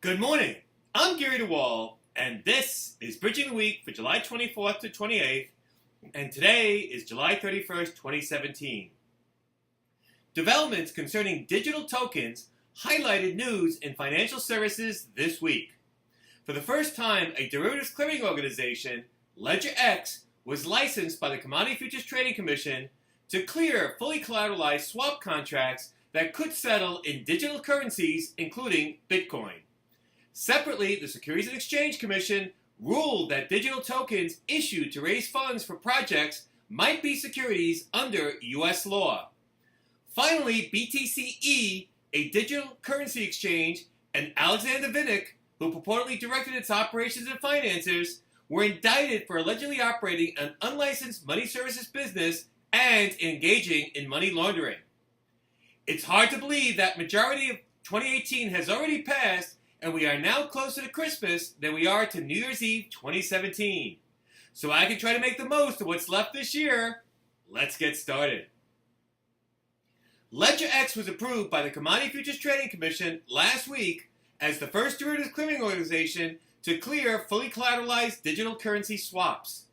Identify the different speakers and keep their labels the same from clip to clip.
Speaker 1: Good morning. I'm Gary DeWaal, and this is Bridging the Week for July 24th to 28th, and today is July 31st, 2017. Developments concerning digital tokens highlighted news in financial services this week. For the first time, a derivatives clearing organization, LedgerX, was licensed by the Commodity Futures Trading Commission to clear fully collateralized swap contracts that could settle in digital currencies, including Bitcoin. Separately, the Securities and Exchange Commission ruled that digital tokens issued to raise funds for projects might be securities under U.S. law. Finally, BTCE, a digital currency exchange, and Alexander Vinnick, who purportedly directed its operations and finances, were indicted for allegedly operating an unlicensed money services business and engaging in money laundering. It's hard to believe that majority of 2018 has already passed, and we are now closer to Christmas than we are to New Year's Eve 2017. So I can try to make the most of what's left this year. Let's get started. LedgerX was approved by the Commodity Futures Trading Commission last week as the first derivatives clearing organization to clear fully collateralized digital currency swaps.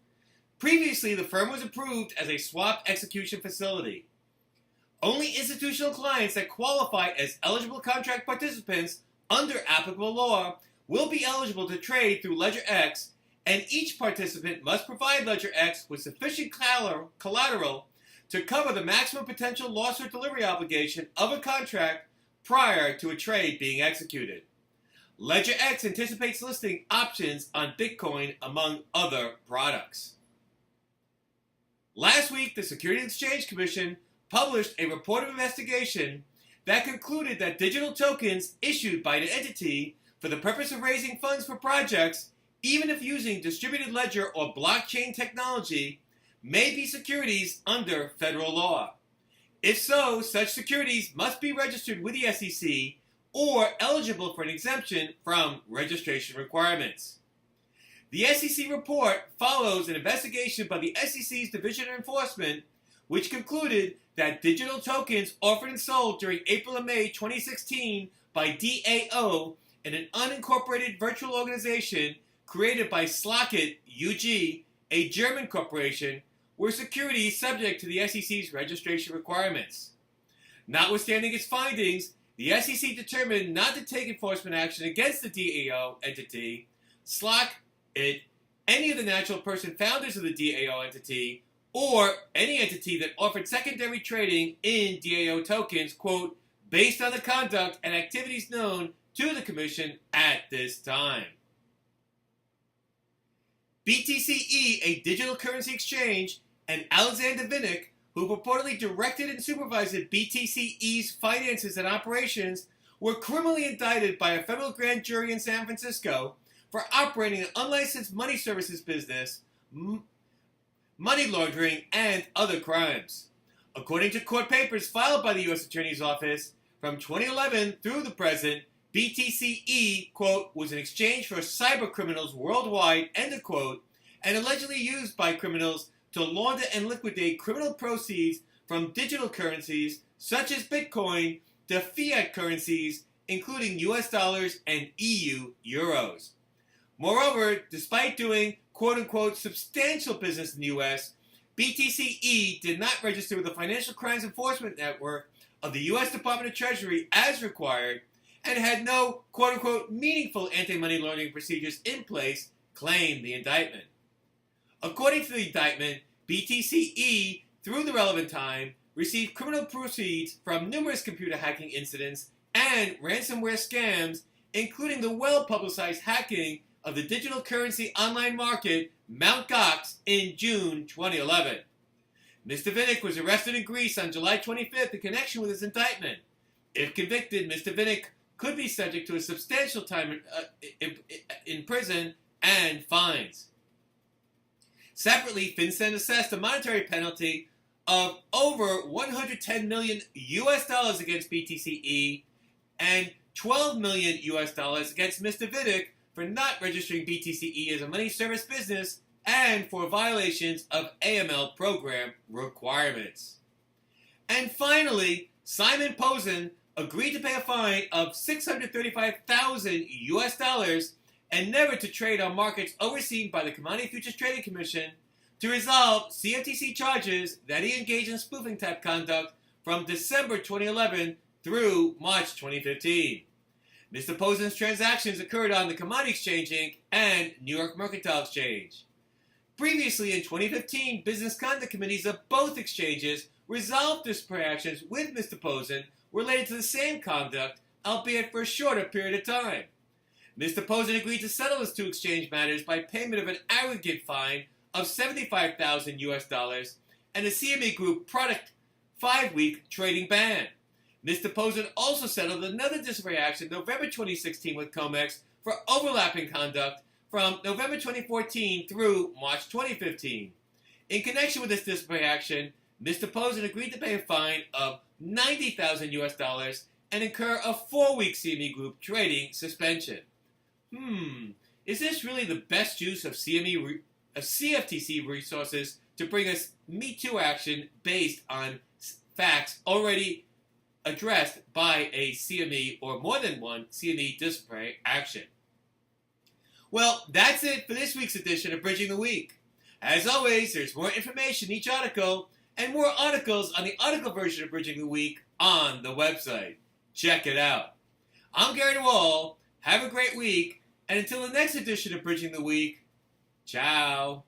Speaker 1: Previously, the firm was approved as a swap execution facility. Only institutional clients that qualify as eligible contract participants under applicable law will be eligible to trade through LedgerX, and each participant must provide LedgerX with sufficient collateral to cover the maximum potential loss or delivery obligation of a contract prior to a trade being executed. LedgerX anticipates listing options on Bitcoin among other products. Last week, the Securities and Exchange Commission published a report of investigation that concluded that digital tokens issued by an entity for the purpose of raising funds for projects, even if using distributed ledger or blockchain technology, may be securities under federal law. If so, such securities must be registered with the SEC or eligible for an exemption from registration requirements. The SEC report follows an investigation by the SEC's Division of Enforcement, which concluded that digital tokens offered and sold during April and May 2016 by DAO and an unincorporated virtual organization created by Slockit UG, a German corporation, were securities subject to the SEC's registration requirements. Notwithstanding its findings, the SEC determined not to take enforcement action against the DAO entity, Slockit, any of the natural person founders of the DAO entity, or any entity that offered secondary trading in DAO tokens, quote, based on the conduct and activities known to the Commission at this time. BTCE, a digital currency exchange, and Alexander Vinnick, who purportedly directed and supervised BTCE's finances and operations, were criminally indicted by a federal grand jury in San Francisco for operating an unlicensed money services business, money laundering, and other crimes. According to court papers filed by the U.S. Attorney's Office, from 2011 through the present, BTCE, quote, was an exchange for cyber criminals worldwide, end of quote, and allegedly used by criminals to launder and liquidate criminal proceeds from digital currencies such as Bitcoin to fiat currencies, including US dollars and EU euros. Moreover, despite doing quote-unquote substantial business in the U.S., BTCE did not register with the Financial Crimes Enforcement Network of the U.S. Department of Treasury as required and had no quote-unquote meaningful anti-money laundering procedures in place, claimed the indictment. According to the indictment, BTCE, through the relevant time, received criminal proceeds from numerous computer hacking incidents and ransomware scams, including the well-publicized hacking of the digital currency online market Mt. Gox in June 2011. Mr. Vinnick was arrested in Greece on July 25th in connection with his indictment. If convicted, Mr. Vinnick could be subject to a substantial time in prison and fines. Separately, FinCEN assessed a monetary penalty of over $110 million US against BTCE and $12 million US against Mr. Vinnick for not registering BTCE as a money service business and for violations of AML program requirements. And finally, Simon Posen, agreed to pay a fine of $635,000 and never to trade on markets overseen by the Commodity Futures Trading Commission to resolve CFTC charges that he engaged in spoofing type conduct from December 2011 through March 2015. Mr. Posen's transactions occurred on the Commodity Exchange Inc. and New York Mercantile Exchange. Previously in 2015, business conduct committees of both exchanges resolved disciplinary actions with Mr. Posen related to the same conduct, albeit for a shorter period of time. Mr. Posen agreed to settle his two exchange matters by payment of an aggregate fine of $75,000 and a CME Group product 5-week trading ban. Mr. Posen also settled another disciplinary action in November 2016 with COMEX for overlapping conduct from November 2014 through March 2015. In connection with this disciplinary action, Mr. Posen agreed to pay a fine of $90,000 and incur a 4-week CME Group trading suspension. Is this really the best use of CFTC resources to bring us Me Too action based on facts already addressed by a CME or more than one CME disciplinary action? Well, that's it for this week's edition of Bridging the Week. As always, there's more information in each article and more articles on the article version of Bridging the Week on the website. Check it out. I'm Gary DeWaal. Have a great week, and until the next edition of Bridging the Week, ciao.